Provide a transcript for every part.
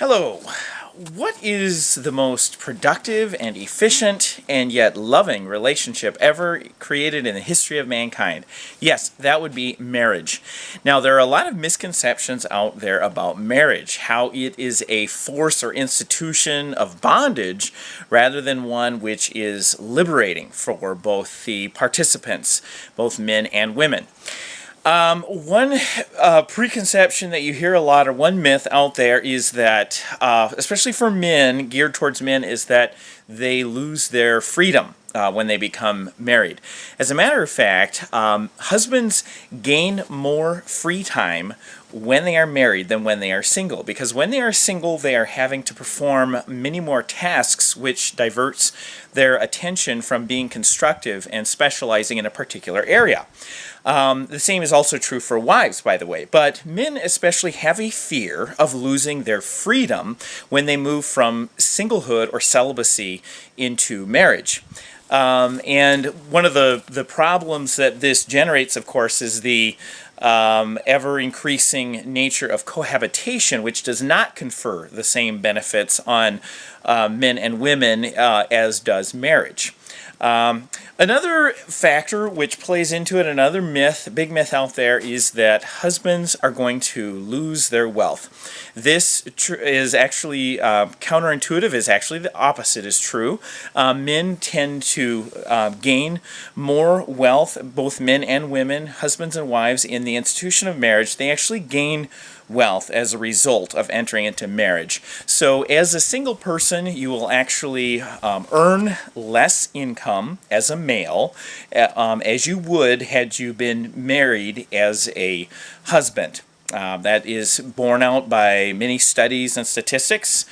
Hello. What is the most productive and efficient and yet loving relationship ever created in the history of mankind? Yes, that would be marriage. Now, there are a lot of misconceptions out there about marriage, how it is a force or institution of bondage rather than one which is liberating for both the participants, both men and women. One preconception that you hear a lot, or one myth out there, is that, especially for men, geared towards men, is that they lose their freedom when they become married. As a matter of fact, husbands gain more free time when they are married than when they are single, because when they are single, they are having to perform many more tasks, which diverts their attention from being constructive and specializing in a particular area. The same is also true for wives, by the way, but men especially have a fear of losing their freedom when they move from singlehood or celibacy into marriage. And one of the problems that this generates, of course, is the ever-increasing nature of cohabitation, which does not confer the same benefits on men and women as does marriage. Another factor which plays into it, another myth, big myth out there, is that husbands are going to lose their wealth. This is actually counterintuitive, is actually the opposite is true. Men tend to gain more wealth, both men and women, husbands and wives, in the institution of marriage. They actually gain wealth as a result of entering into marriage. So as a single person, you will actually earn less income as a male as you would had you been married as a husband. That is borne out by many studies and statistics,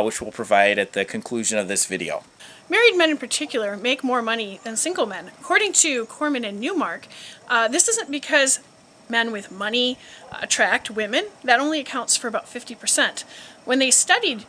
which we'll provide at the conclusion of this video. Married men in particular make more money than single men. According to Kermit and Newmark, this isn't because men with money attract women. That only accounts for about 50%. When they studied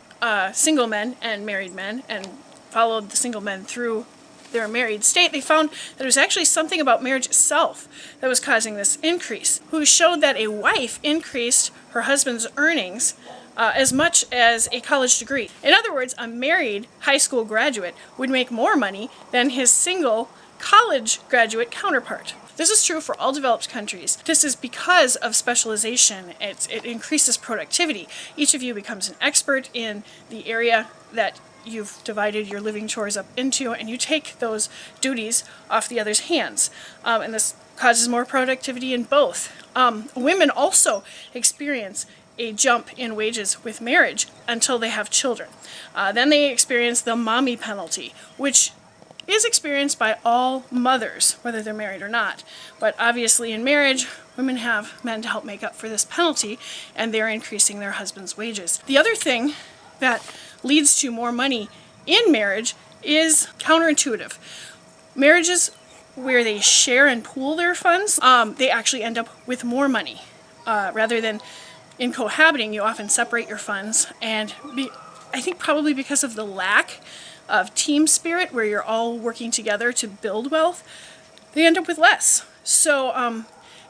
single men and married men and followed the single men through their married state, they found that it was actually something about marriage itself that was causing this increase, who showed that a wife increased her husband's earnings as much as a college degree. In other words, a married high school graduate would make more money than his single college graduate counterpart. This is true for all developed countries. This is because of specialization. It increases productivity. Each of you becomes an expert in the area that you've divided your living chores up into, and you take those duties off the other's hands. And this causes more productivity in both. Women also experience a jump in wages with marriage until they have children. Then they experience the mommy penalty, which is experienced by all mothers, whether they're married or not. But obviously in marriage, women have men to help make up for this penalty, and they're increasing their husband's wages. The other thing that leads to more money in marriage is counterintuitive. Marriages where they share and pool their funds, they actually end up with more money. Rather than in cohabiting, you often separate your funds, and I think probably because of the lack of team spirit where you're all working together to build wealth, they end up with less. So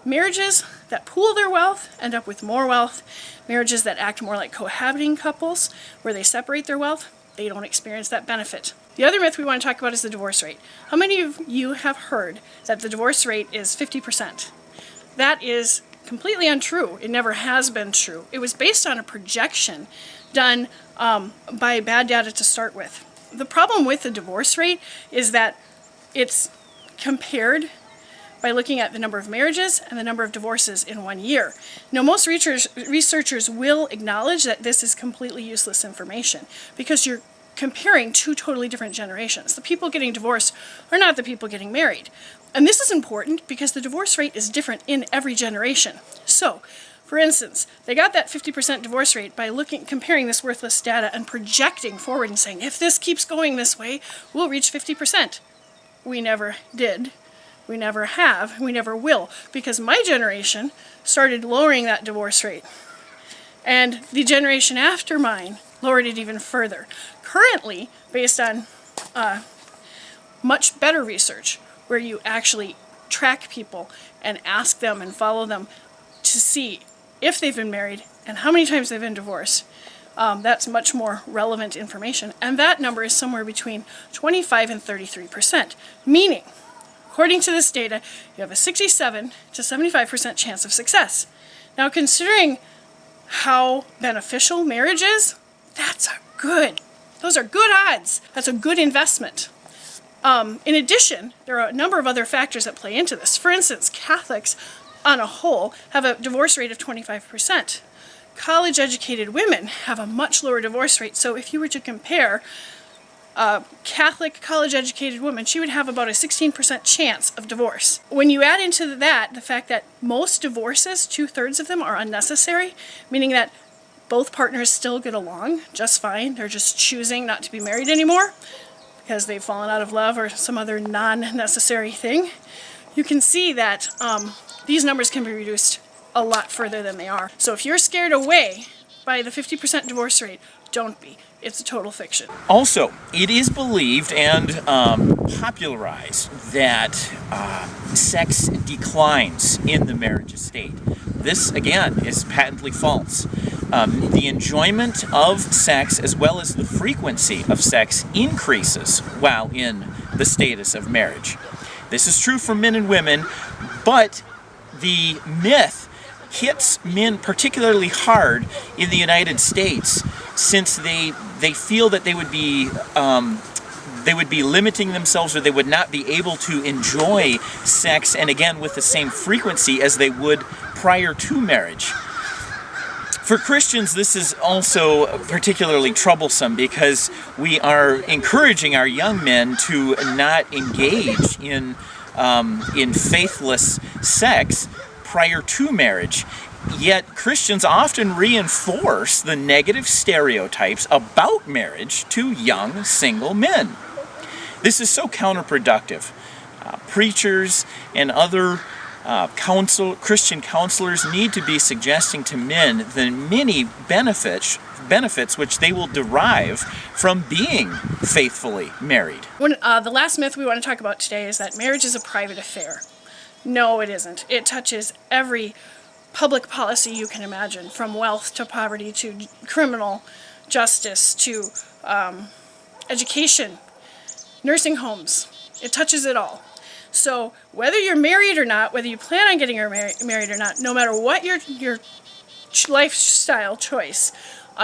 marriages that pool their wealth end up with more wealth. Marriages that act more like cohabiting couples, where they separate their wealth, they don't experience that benefit. The other myth we want to talk about is the divorce rate. How many of you have heard that the divorce rate is 50%? That is completely untrue. It never has been true. It was based on a projection done by bad data to start with. The problem with the divorce rate is that it's compared by looking at the number of marriages and the number of divorces in 1 year. Now, most researchers will acknowledge that this is completely useless information because you're comparing two totally different generations. The people getting divorced are not the people getting married. And this is important because the divorce rate is different in every generation. So, for instance, they got that 50% divorce rate by comparing this worthless data and projecting forward and saying, if this keeps going this way, we'll reach 50%. We never did. We never have. We never will. Because my generation started lowering that divorce rate. And the generation after mine lowered it even further. Currently, based on much better research, where you actually track people and ask them and follow them to see if they've been married and how many times they've been divorced, That's much more relevant information. And that number is somewhere between 25 and 33%. Meaning, according to this data, you have a 67 to 75% chance of success. Now, considering how beneficial marriage is, those are good odds. That's a good investment. In addition, there are a number of other factors that play into this. For instance, Catholics, on a whole, have a divorce rate of 25%. College-educated women have a much lower divorce rate. So if you were to compare a Catholic college-educated woman, she would have about a 16% chance of divorce. When you add into that the fact that most divorces, 2/3 of them, are unnecessary, meaning that both partners still get along just fine. They're just choosing not to be married anymore because they've fallen out of love or some other non-necessary thing. You can see that these numbers can be reduced a lot further than they are. So if you're scared away by the 50% divorce rate, don't be. It's a total fiction. Also, it is believed and popularized that sex declines in the marriage estate. This, again, is patently false. The enjoyment of sex as well as the frequency of sex increases while in the status of marriage. This is true for men and women, but the myth hits men particularly hard in the United States since they feel that they would be limiting themselves, or they would not be able to enjoy sex, and again with the same frequency as they would prior to marriage. For Christians, this is also particularly troublesome because we are encouraging our young men to not engage in faithless sex prior to marriage. Yet Christians often reinforce the negative stereotypes about marriage to young single men. This is so counterproductive. Preachers and other Christian counselors need to be suggesting to men the many benefits which they will derive from being faithfully married. The last myth we want to talk about today is that marriage is a private affair. No, it isn't. It touches every public policy you can imagine, from wealth to poverty to criminal justice to education, nursing homes. It touches it all. So whether you're married or not, whether you plan on getting married or not, no matter what your lifestyle choice,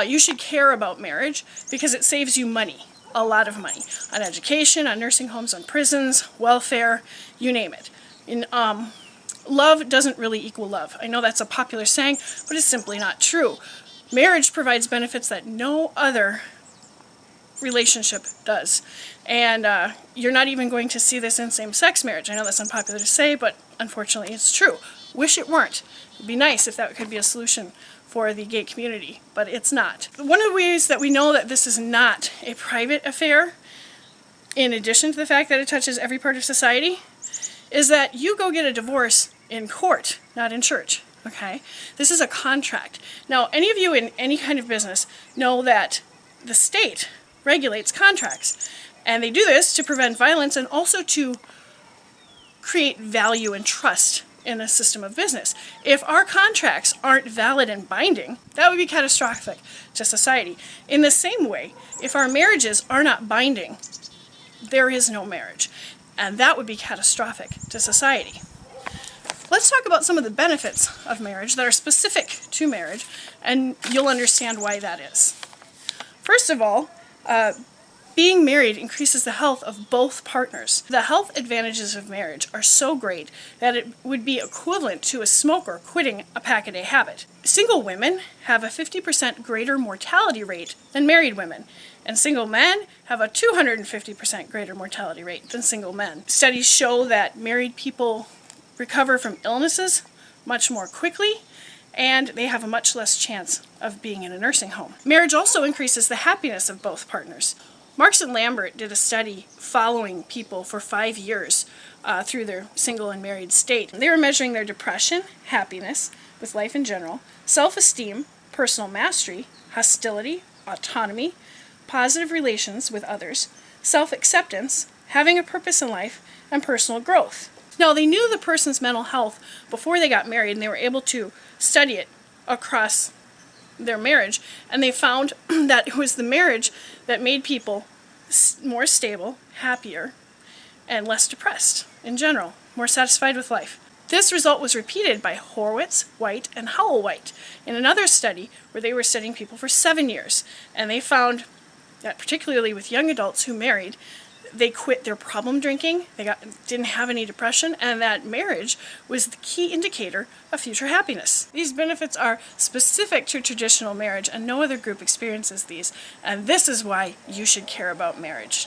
you should care about marriage because it saves you money, a lot of money, on education, on nursing homes, on prisons, welfare, you name it. Love doesn't really equal love. I know that's a popular saying, but it's simply not true. Marriage provides benefits that no other relationship does. And you're not even going to see this in same-sex marriage. I know that's unpopular to say, but unfortunately it's true. Wish it weren't. It'd be nice if that could be a solution for the gay community, but it's not. One of the ways that we know that this is not a private affair, in addition to the fact that it touches every part of society, is that you go get a divorce in court, not in church, okay? This is a contract. Now, any of you in any kind of business know that the state regulates contracts, and they do this to prevent violence and also to create value and trust in a system of business. If our contracts aren't valid and binding, that would be catastrophic to society. In the same way, if our marriages are not binding, there is no marriage, and that would be catastrophic to society. Let's talk about some of the benefits of marriage that are specific to marriage, and you'll understand why that is. First of all, being married increases the health of both partners. The health advantages of marriage are so great that it would be equivalent to a smoker quitting a pack-a-day habit. Single women have a 50% greater mortality rate than married women, and single men have a 250% greater mortality rate than single men. Studies show that married people recover from illnesses much more quickly, and they have a much less chance of being in a nursing home. Marriage also increases the happiness of both partners. Marx and Lambert did a study following people for 5 years through their single and married state. They were measuring their depression, happiness with life in general, self-esteem, personal mastery, hostility, autonomy, positive relations with others, self-acceptance, having a purpose in life, and personal growth. Now, they knew the person's mental health before they got married, and they were able to study it across their marriage, and they found that it was the marriage that made people more stable, happier, and less depressed in general, more satisfied with life. This result was repeated by Horwitz, White, and Howell-White in another study where they were studying people for 7 years, and they found that particularly with young adults who married, they quit their problem drinking, didn't have any depression, and that marriage was the key indicator of future happiness. These benefits are specific to traditional marriage, and no other group experiences these, and this is why you should care about marriage.